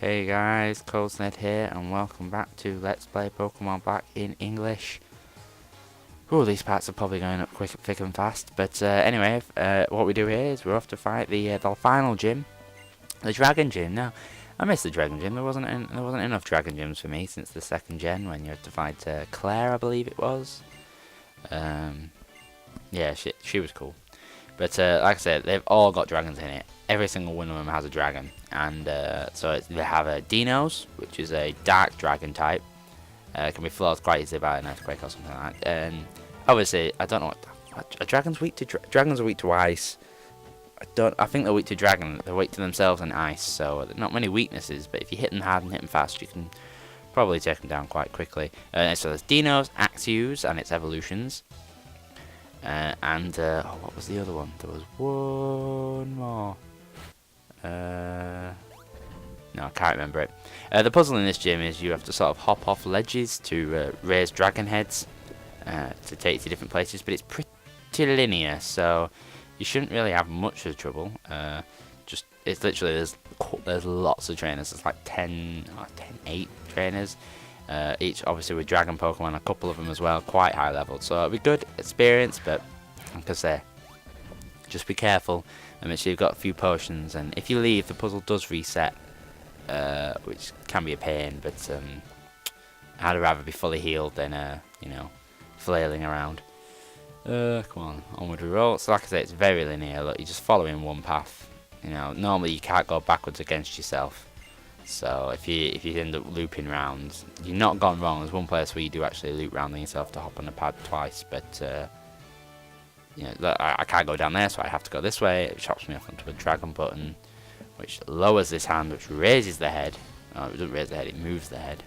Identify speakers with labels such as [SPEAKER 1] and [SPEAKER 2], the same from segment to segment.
[SPEAKER 1] Hey guys, Colesled here, and welcome back to Let's Play Pokemon Back in English. Ooh, these parts are probably going up quick, thick and fast, but anyway, what we do here is we're off to fight the final gym, the Dragon Gym. Now, I missed the Dragon Gym. There wasn't enough Dragon Gyms for me since the second gen when you had to fight Claire, I believe it was. Yeah, she was cool. But like I said, they've all got dragons in it. Every single one of them has a dragon. And so they have a Dinos, which is a dark dragon type. Can be floored quite easily by an earthquake or something like that. And obviously, I don't know what a dragon's weak to. Dragons are weak to ice. I think they're weak to dragon. They're weak to themselves and ice. So not many weaknesses. But if you hit them hard and hit them fast, you can probably take them down quite quickly. So there's Dinos, Axews, and its evolutions. What was the other one? There was one more. No, I can't remember it. The puzzle in this gym is you have to sort of hop off ledges to raise dragon heads to take you to different places, but it's pretty linear, so you shouldn't really have much of trouble. It's literally there's lots of trainers. There's like 8 trainers. Each obviously with dragon Pokemon, a couple of them as well, quite high level. So it'll be good experience, but like I say, just be careful and make sure you've got a few potions. And if you leave, the puzzle does reset, which can be a pain. But I'd rather be fully healed than flailing around. Come on, onward we roll. So like I say, it's very linear. Look, you're just following one path. Normally you can't go backwards against yourself. So if you end up looping round, you're not gone wrong. There's one place where you do actually loop round and yourself to hop on the pad twice, but I can't go down there, so I have to go this way. It chops me off onto a dragon button, which lowers this hand, which raises the head. Oh, it doesn't raise the head; it moves the head.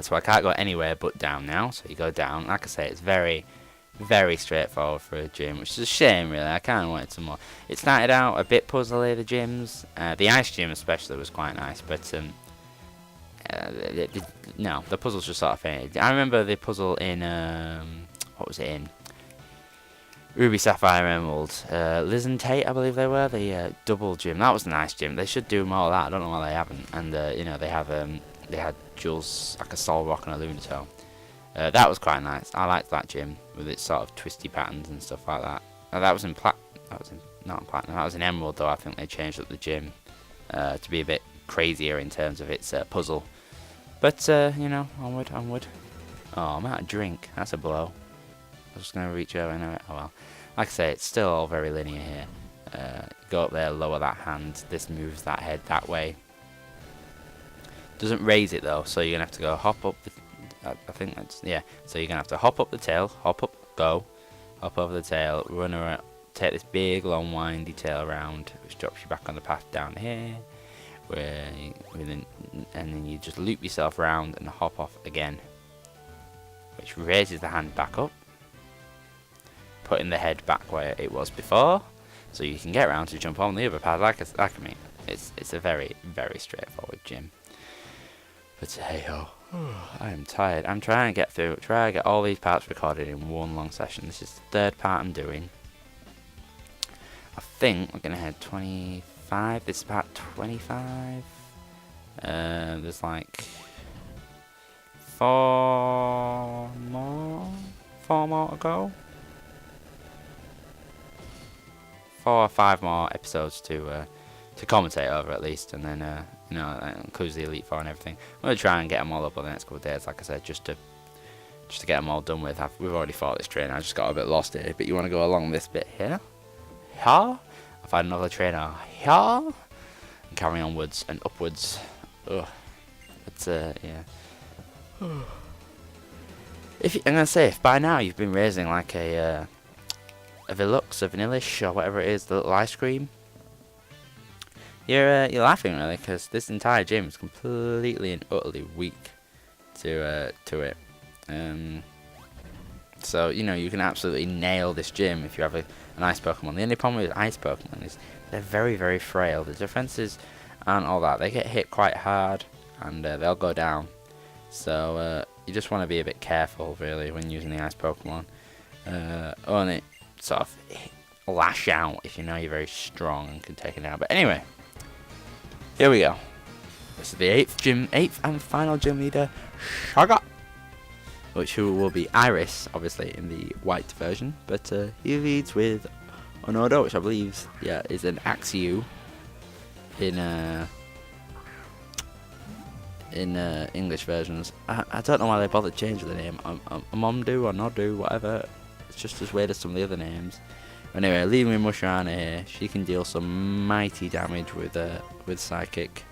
[SPEAKER 1] So I can't go anywhere but down now. So you go down. Like I say, it's very, very straightforward for a gym, which is a shame, really. I kind of wanted some more. It started out a bit puzzly, the gyms. The ice gym especially was quite nice, but no, the puzzles just sort of faded. I remember the puzzle in what was it in? Ruby, Sapphire, Emerald, Liz and Tate, I believe they were, the double gym. That was a nice gym. They should do more of that. I don't know why they haven't. And they had Jules, like a Solrock and a Lunatone. That was quite nice. I liked that gym with its sort of twisty patterns and stuff like that. That was in not in Platinum. That was in Emerald, though. I think they changed up the gym to be a bit crazier in terms of its puzzle. But onward. Oh, I'm out of drink. That's a blow. I was just gonna reach over and oh well. Like I say, it's still all very linear here. Go up there, lower that hand. This moves that head that way. Doesn't raise it though, so you're gonna have to go hop up. I think that's, yeah. So you're gonna have to hop up the tail, hop up, go, hop over the tail, run around, take this big long windy tail around, which drops you back on the path down here, and then you just loop yourself around and hop off again, which raises the hand back up, putting the head back where it was before, so you can get around to jump on the other path. Like I mean, it's a very, very straightforward gym. But hey ho. I am tired. I'm trying to get all these parts recorded in one long session. This is the third part I'm doing. I think we're going to hit 25. This is part 25. There's like 4 more to go. 4 or 5 more episodes to commentate over at least, and then that includes the Elite Four and everything. I'm gonna try and get them all up on the next couple of days, like I said, just to get them all done with. We've already fought this trainer. I just got a bit lost here, but you want to go along this bit here. I'll find another trainer here, and carry onwards and upwards. Ugh. It's yeah. I'm gonna say, if by now you've been raising like a Velux, a Vanillish, or whatever it is, the little ice cream, you're laughing really, because this entire gym is completely and utterly weak to it. So you can absolutely nail this gym if you have an ice Pokemon. The only problem with ice Pokemon is they're very, very frail. The defenses aren't all that. They get hit quite hard and they'll go down. So you just want to be a bit careful really when using the ice Pokemon. Only sort of lash out if you know you're very strong and can take it down. But anyway, here we go. This is the eighth and final gym leader, Sugar, which will be Iris, obviously in the white version, but he leads with Onodo, which I believe, yeah, is an Axew in English versions. I don't know why they bothered changing the name. Amomdu or Nodu, whatever. It's just as weird as some of the other names. Anyway, leaving with Musharana here, she can deal some mighty damage with Psychic.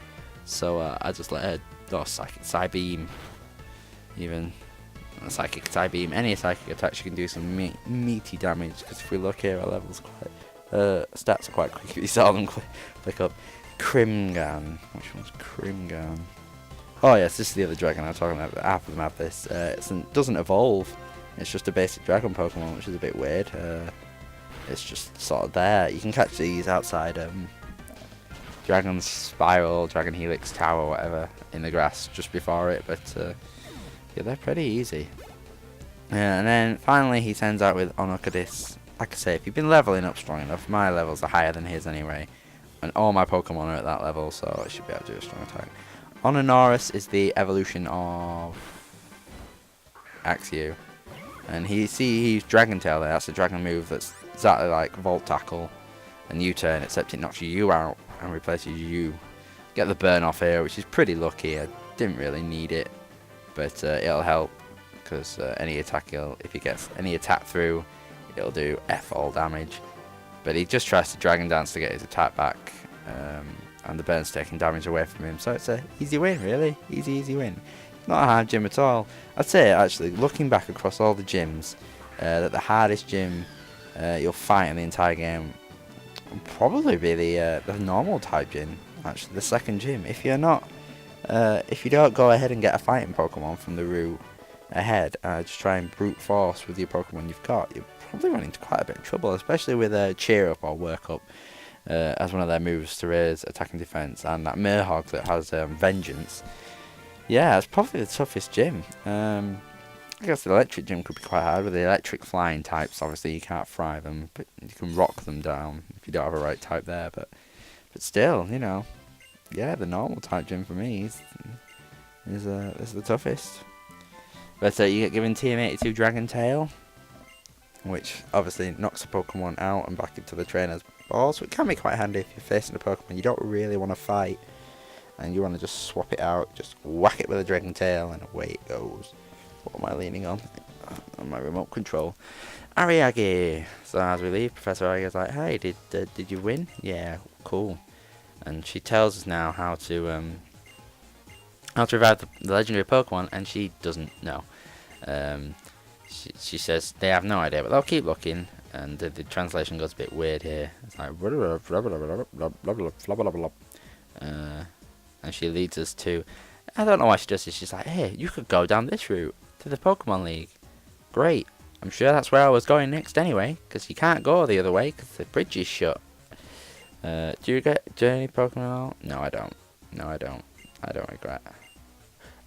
[SPEAKER 1] So I just let her, Psychic, Psybeam, even Psychic, Psybeam, any Psychic attack she can do some meaty damage. Because if we look here, our levels stats are quite quick. You saw them click up. Krimgan, which one's Krimgan? Oh yes, this is the other dragon I'm talking about. Half of them have this. It doesn't evolve. It's just a basic dragon Pokemon, which is a bit weird. It's just sort of there. You can catch these outside Dragon Spiral, Dragon Helix Tower, whatever, in the grass just before it. But yeah, they're pretty easy. And then finally he sends out with Onokadis. Like I say, if you've been leveling up strong enough, my levels are higher than his anyway. And all my Pokemon are at that level, so I should be able to do a strong attack. Ononorus is the evolution of Axew. And he's Dragon Tail there. That's a dragon move that's exactly like Volt Tackle and U-turn, except it knocks you out and replaces you. Get the burn off here, which is pretty lucky. I didn't really need it, but it'll help because any attack, if he gets any attack through, it'll do F all damage. But he just tries to Dragon Dance to get his attack back, and the burn's taking damage away from him. So it's a easy win, really. Easy win. Not a hard gym at all. I'd say, actually, looking back across all the gyms, that the hardest gym you'll fight in the entire game will probably be the normal type gym. Actually, the second gym. If you don't go ahead and get a fighting Pokemon from the route ahead, just try and brute force with your Pokemon you've got, you'll probably run into quite a bit of trouble, especially with Cheer Up or Work Up as one of their moves to raise attack and defense, and that Murhog that has Vengeance. Yeah, it's probably the toughest gym. I guess the electric gym could be quite hard with the electric flying types. Obviously, you can't fry them, but you can rock them down if you don't have a right type there. But still, you know, yeah, the normal type gym for me is the toughest. But you get given TM82 Dragon Tail, which obviously knocks a Pokemon out and back into the trainer's ball. So it can be quite handy if you're facing a Pokemon you don't really want to fight, and you want to just swap it out, just whack it with a Dragon Tail, and away it goes. What am I leaning on? On my remote control. Ariagi. So as we leave, Professor Ariagi's like, "Hey, did you win? Yeah, cool." And she tells us now how to revive the legendary Pokemon, and she doesn't know. She says they have no idea, but they'll keep looking. And the translation goes a bit weird here. It's like and she leads us to, I don't know why she does this. She's like, "Hey, you could go down this route to the Pokemon League. Great. I'm sure that's where I was going next anyway, because you can't go the other way because the bridge is shut. Do you get Journey Pokemon? No, I don't. I don't regret.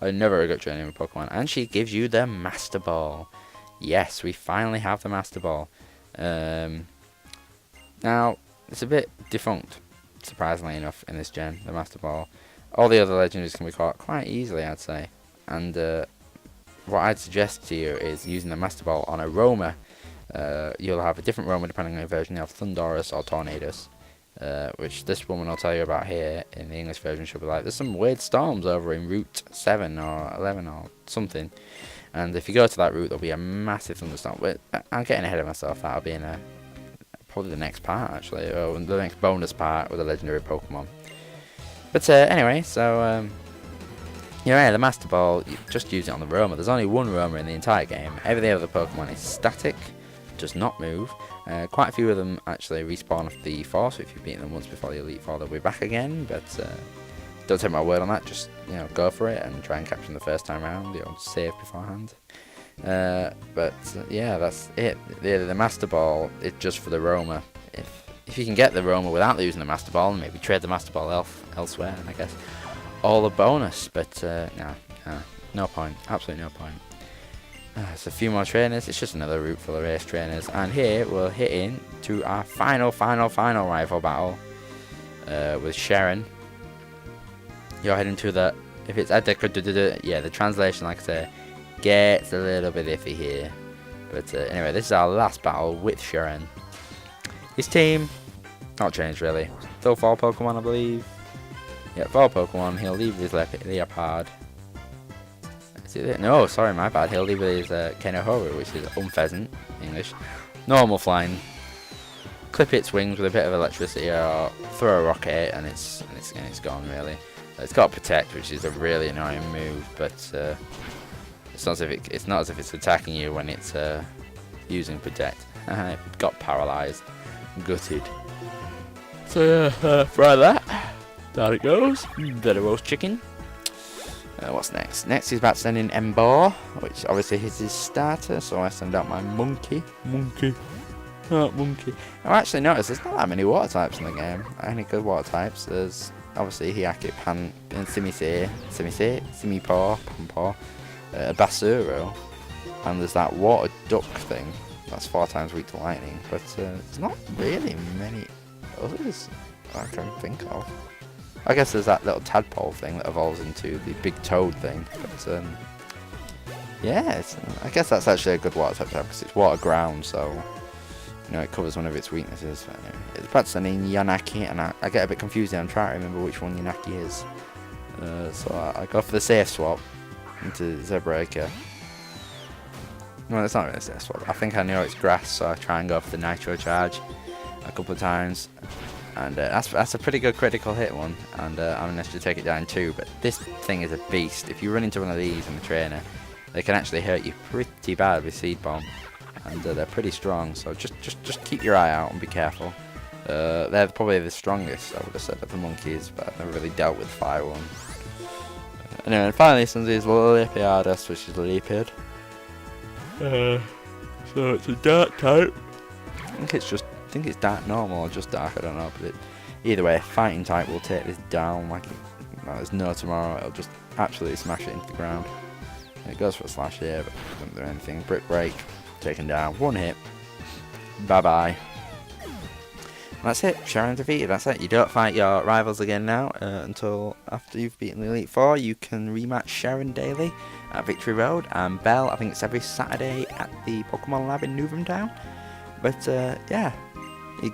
[SPEAKER 1] I never regret joining with Pokemon." And she gives you the Master Ball. Yes, we finally have the Master Ball. Now, it's a bit defunct, surprisingly enough, in this gen, the Master Ball. All the other legendaries can be caught quite easily, I'd say. And what I'd suggest to you is using the Master Ball on a Roamer. You'll have a different Roamer depending on your version. You have Thundurus or Tornadus, which this woman will tell you about here in the English version. She'll be like, "There's some weird storms over in Route 7 or 11 or something. And if you go to that route, there'll be a massive thunderstorm." But I'm getting ahead of myself. That'll be in probably the next part, actually, or the next bonus part with a legendary Pokemon. But anyway, so yeah, the Master Ball, you just use it on the Roamer. There's only one Roamer in the entire game. Every other Pokemon is static, does not move. Quite a few of them actually respawn after the E4, so if you've beaten them once before the Elite Four, they'll be back again. But don't take my word on that. Just go for it and try and capture them the first time around. Save beforehand. But yeah, that's it. The Master Ball is just for the Roamer. If you can get the Roamer without using the Master Ball, and maybe trade the Master Ball elsewhere, I guess all a bonus. But no point. Absolutely no point. There's a few more trainers. It's just another route full of race trainers. And here we'll hit into our final rival battle with Cheren. you're heading to the... If it's yeah, the translation, like I say, gets a little bit iffy here. But anyway, this is our last battle with Cheren. His team, not changed really. Still 4 Pokemon, I believe. Yeah, 4 Pokemon. He'll leave his Leopard. Is it? No, sorry, my bad. He'll leave his Kenohoru, which is Unpheasant, English. Normal flying. Clip its wings with a bit of electricity, or throw a rock at it, and it's gone really. It's got Protect, which is a really annoying move, but it's not as if it's attacking you when it's using Protect. It got paralyzed, gutted. So fry that. There it goes. Then a roast chicken. What's next? Next he's about to send in Embor, which obviously is his starter, so I send out my Monkey. Monkey. I actually noticed there's not that many water types in the game. Any good water types? There's obviously Hyaki, Pan, and Simipaw, Panpaw, Basuro, and there's that water duck thing that's 4 times weak to lightning, but there's not really many others I can think of. I guess there's that little tadpole thing that evolves into the big toad thing, but yeah, I guess that's actually a good water type because it's water ground, so you know it covers one of its weaknesses. But anyway, it's about sending Yanaki, and I get a bit confused there. I'm trying to remember which one Yanaki is, so I go for the safe swap into Zebraker. Well, it's not really a safe swap. I think I know it's grass, so I try and go for the Nitro Charge a couple of times. And that's a pretty good critical hit one, and I managed to take it down too. But this thing is a beast. If you run into one of these in the trainer, they can actually hurt you pretty bad with Seed Bomb, and they're pretty strong. So just keep your eye out and be careful. They're probably the strongest, I would have said, of the monkeys, but I've never really dealt with fire one. Anyway, and finally, some of these Leopardas, which is Leopard. So it's a dark type. I think it's dark normal or just dark, I don't know, but either way, fighting type will take this down like there's no tomorrow. It'll just absolutely smash it into the ground. And it goes for a slash here, but doesn't do anything. Brick Break, taken down, 1 hit, bye bye. That's it, Cheren defeated, that's it. You don't fight your rivals again now until after you've beaten the Elite Four. You can rematch Cheren daily at Victory Road, and Bell, I think it's every Saturday at the Pokemon Lab in Newham Town. But yeah. He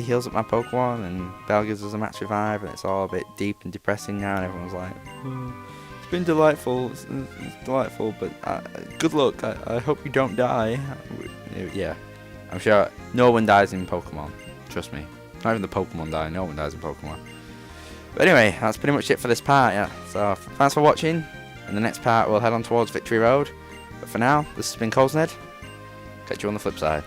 [SPEAKER 1] heals up my Pokemon, and Bell gives us a match revive, and it's all a bit deep and depressing now, and everyone's like, it's been delightful, it's delightful, but good luck, I hope you don't die. Yeah, I'm sure no one dies in Pokemon, trust me. Not even the Pokemon die, no one dies in Pokemon. But anyway, that's pretty much it for this part, yeah. So, thanks for watching. In the next part, we'll head on towards Victory Road. But for now, this has been Cozned. Catch you on the flip side.